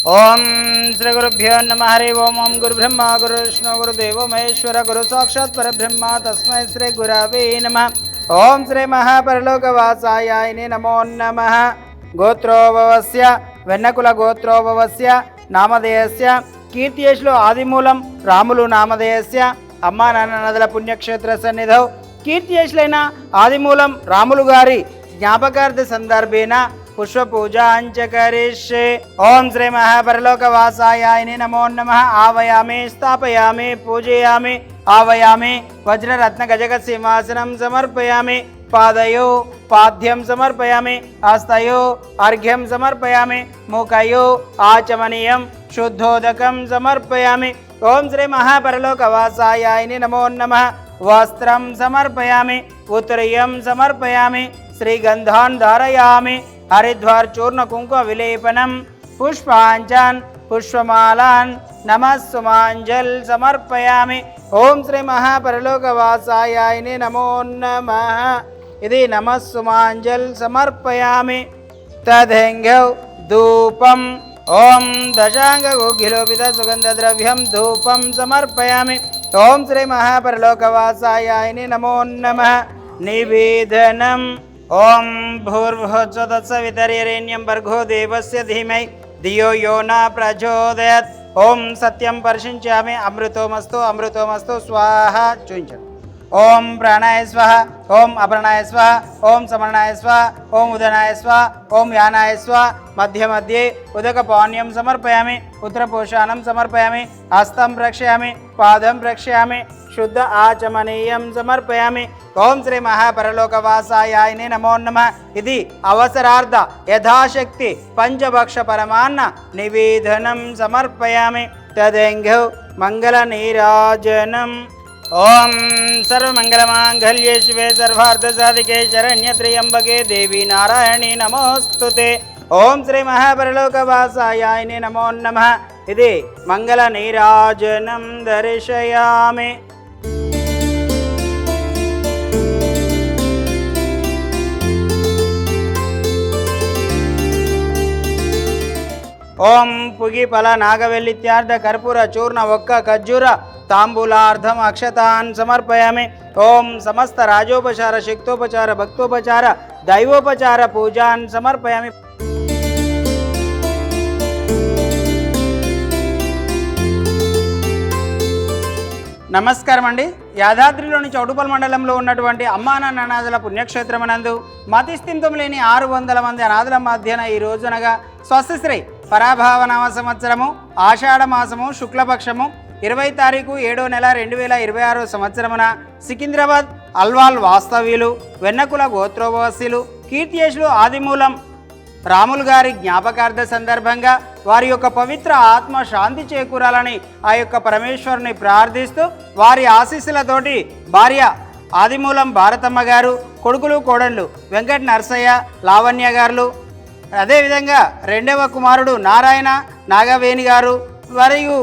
ओम श्री गुरुभ्यो नमः हरि ओम ओम गुरु ब्रह्मा गुरु विष्णु गुरुदेव महेश्वर गुरु साक्षात् परब्रह्म तस्मै श्री गुरवे नमः। ओम श्री महापरलोकवासायाय नमो नमः। गोत्रोभवस्य వెన్నకుల గోత్రోభవస్య నామధేయస్య కీర్తియేషులు ఆదిమూలం రాములు నామధేయస్య అమ్మా నాన్న నదుల పుణ్యక్షేత్ర సన్నిధౌ కీర్తియేషులైన ఆదిమూలం రాములు గారి జ్ఞాపకార్థ సందర్భేన పుష్ప పూజాంచ కరిష్యే। ఓం శ్రీ మహాపరలోకవాసాయాయ నమో నమః। ఆవయామి స్థాపయామి పూజయామి ఆవయామి వజ్రరత్న గజగ సింహాసనం సమర్పయామి। పాదయో పాద్యం సమర్పయామి హస్తయో అర్ఘ్యం సమర్పయామి ముఖయో ఆచమనీయం శుద్ధోదకం సమర్పయామి। ఓం శ్రీ మహాపరలోకవాసాయాయ నమో నమః। వస్త్రం సమర్పయామి ఉత్తరీయం సమర్పయామి శ్రీగంధాన్ ధారయామి హరిద్వార్ చూర్ణ కుంకుమ విలేపనం పుష్పాంజన్ పుష్పమాలాన్ నమస్సుమాంజల్ సమర్పయామి। ఓం శ్రీ మహాపరలోకవాసాయాయ నమో నమః। ఇది నమస్సుమాంజల్ సమర్పయామి। తదెంగౌ ధూపం ఓం దశాంగ గుగ్గిలోపిత సుగంధ ద్రవ్యం ధూపం సమర్పయామి। ఓం శ్రీ మహాపరలోకవాసాయాయ నమో నమః। నివేదనం ఓం భూర్భువస్సువతత్సవితరేణ్యం భర్గో దేవస్య ధీమహి ధియో యో న ప్రచోదయాత్। ఓం సత్యం పర్శించామి అమృతోమస్తు అమృతోమస్తు స్వాహ చూయించండి। ఓం ప్రాణాయ స్వహ ఓం అప్రాణాయ స్వహ ఓం సమరణాయ స్వహ ఓం ఉదనాయ స్వహ ఓం యానాయ స్వహ మధ్య మధ్యే ఉదక పానీయం సమర్పయామి ఉత్తరపోషాణం సమర్పయామి హస్తం ప్రక్షయామి పాదం ప్రక్షయామి శుద్ధ ఆచమనీయం సమర్పయామి। ఓం శ్రీ మహాపరలోకవాసాయాయ నమో నమః। ఇది అవసరార్థ యథాశక్తి పంచభక్ష పరమాన్న నివేదనం సమర్పయామి। తదెంగౌ మంగళ నీరాజనం ఓం సర్వమంగళమాంగళ్యే శివే సర్వార్థసాధికే శరణ్య త్ర్యంబకే దేవి నారాయణి నమోస్తుతే। ఓం శ్రీ మహాపరలోకవాసాయాయ నమో నమః। ఇది మంగళ నీరాజనం దర్శయామి। ఓం పుగి ఫల నాగవెల్లిత్యార్థ కర్పూర చూర్ణ ఒక్క ఖర్జూర తాంబూలార్థం అక్షతాన్ సమర్పయామి। ఓం సమస్త రాజోపచార శక్తోపచార భక్తోపచార దైవోపచార పూజాన్ సమర్పయామి। నమస్కారం అండి। యాదాద్రిలోని చౌటుపల్ మండలంలో ఉన్నటువంటి అమ్మానాన్న అనాథల పుణ్యక్షేత్రమనందు మతిస్థిమితం లేని 600 మంది అనాథల మధ్యన ఈ రోజునగా స్వస్తిశ్రీ పరాభావనామ సంవత్సరము ఆషాఢ మాసము శుక్లపక్షము 20 తారీఖు 7వ నెల 2026 సంవత్సరమున సికింద్రాబాద్ అల్వాల్ వాస్తవ్యులు వెన్నకుల గోత్రోభవస్యులు కీర్తియేషులు ఆదిమూలం రాములు గారి జ్ఞాపకార్థ సందర్భంగా వారి యొక్క పవిత్ర ఆత్మ శాంతి చేకూరాలని ఆ యొక్క పరమేశ్వరుని ప్రార్థిస్తూ వారి ఆశీస్సులతోటి భార్య ఆదిమూలం భారతమ్మ గారు కొడుకులు కోడళ్ళు వెంకట నరసయ్య లావణ్య గారు అదేవిధంగా రెండవ కుమారుడు నారాయణ నాగవేణి గారు మరియు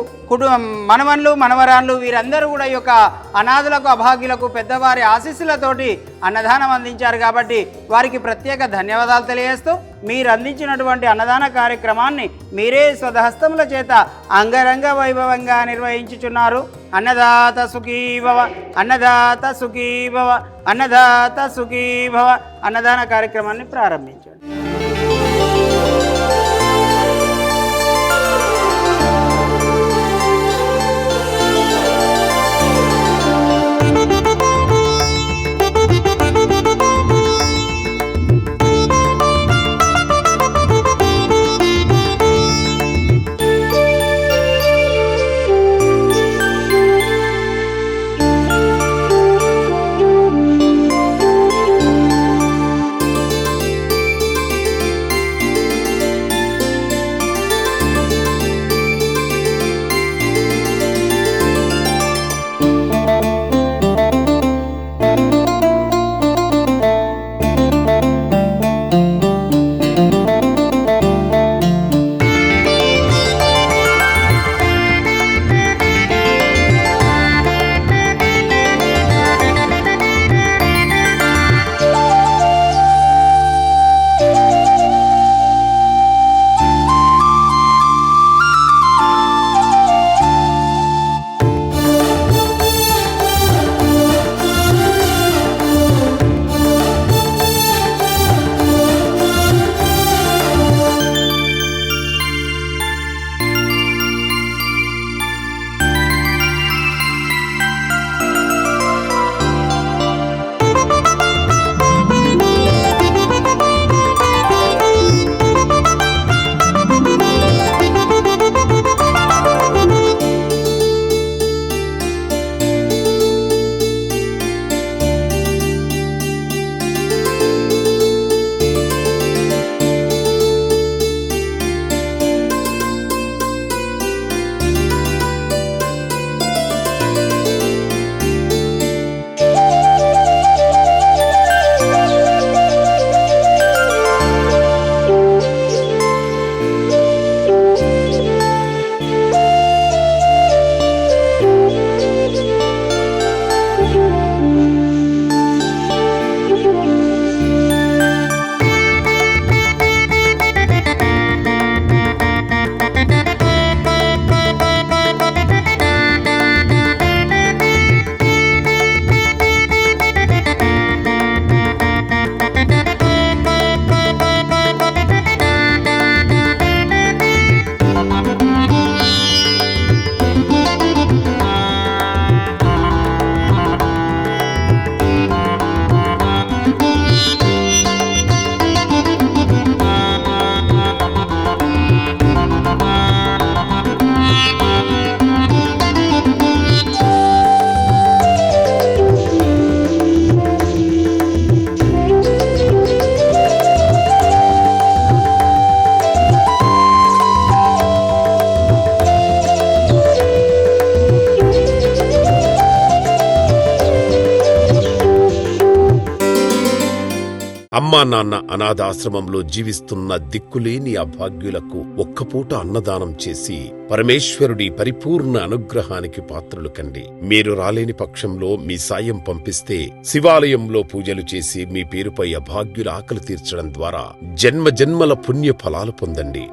మనవన్లు మనవరాన్లు వీరందరూ కూడా ఈ యొక్క అనాథులకు అభాగ్యులకు పెద్దవారి ఆశీస్సులతోటి అన్నదానం అందించారు కాబట్టి వారికి ప్రత్యేక ధన్యవాదాలు తెలియజేస్తూ మీరు అందించినటువంటి అన్నదాన కార్యక్రమాన్ని మీరే స్వహస్తముల చేత అంగరంగ వైభవంగా నిర్వహించుచున్నారు। అన్నదాత సుఖీభవ అన్నదాత సుఖీభవ అన్నదాత సుఖీభవ అన్నదాన కార్యక్రమాన్ని ప్రారంభించండి। అమ్మా నాన్న అనాథాశ్రమంలో జీవిస్తున్న దిక్కులేని అభాగ్యులకు ఒక్కపూట అన్నదానం చేసి పరమేశ్వరుడి పరిపూర్ణ అనుగ్రహానికి పాత్రులు కండి. మీరు రాలేని పక్షంలో మీ సాయం పంపిస్తే శివాలయంలో పూజలు చేసి మీ పేరుపై అభాగ్యుల ఆకలి తీర్చడం ద్వారా జన్మ జన్మల పుణ్య ఫలాలు పొందండి.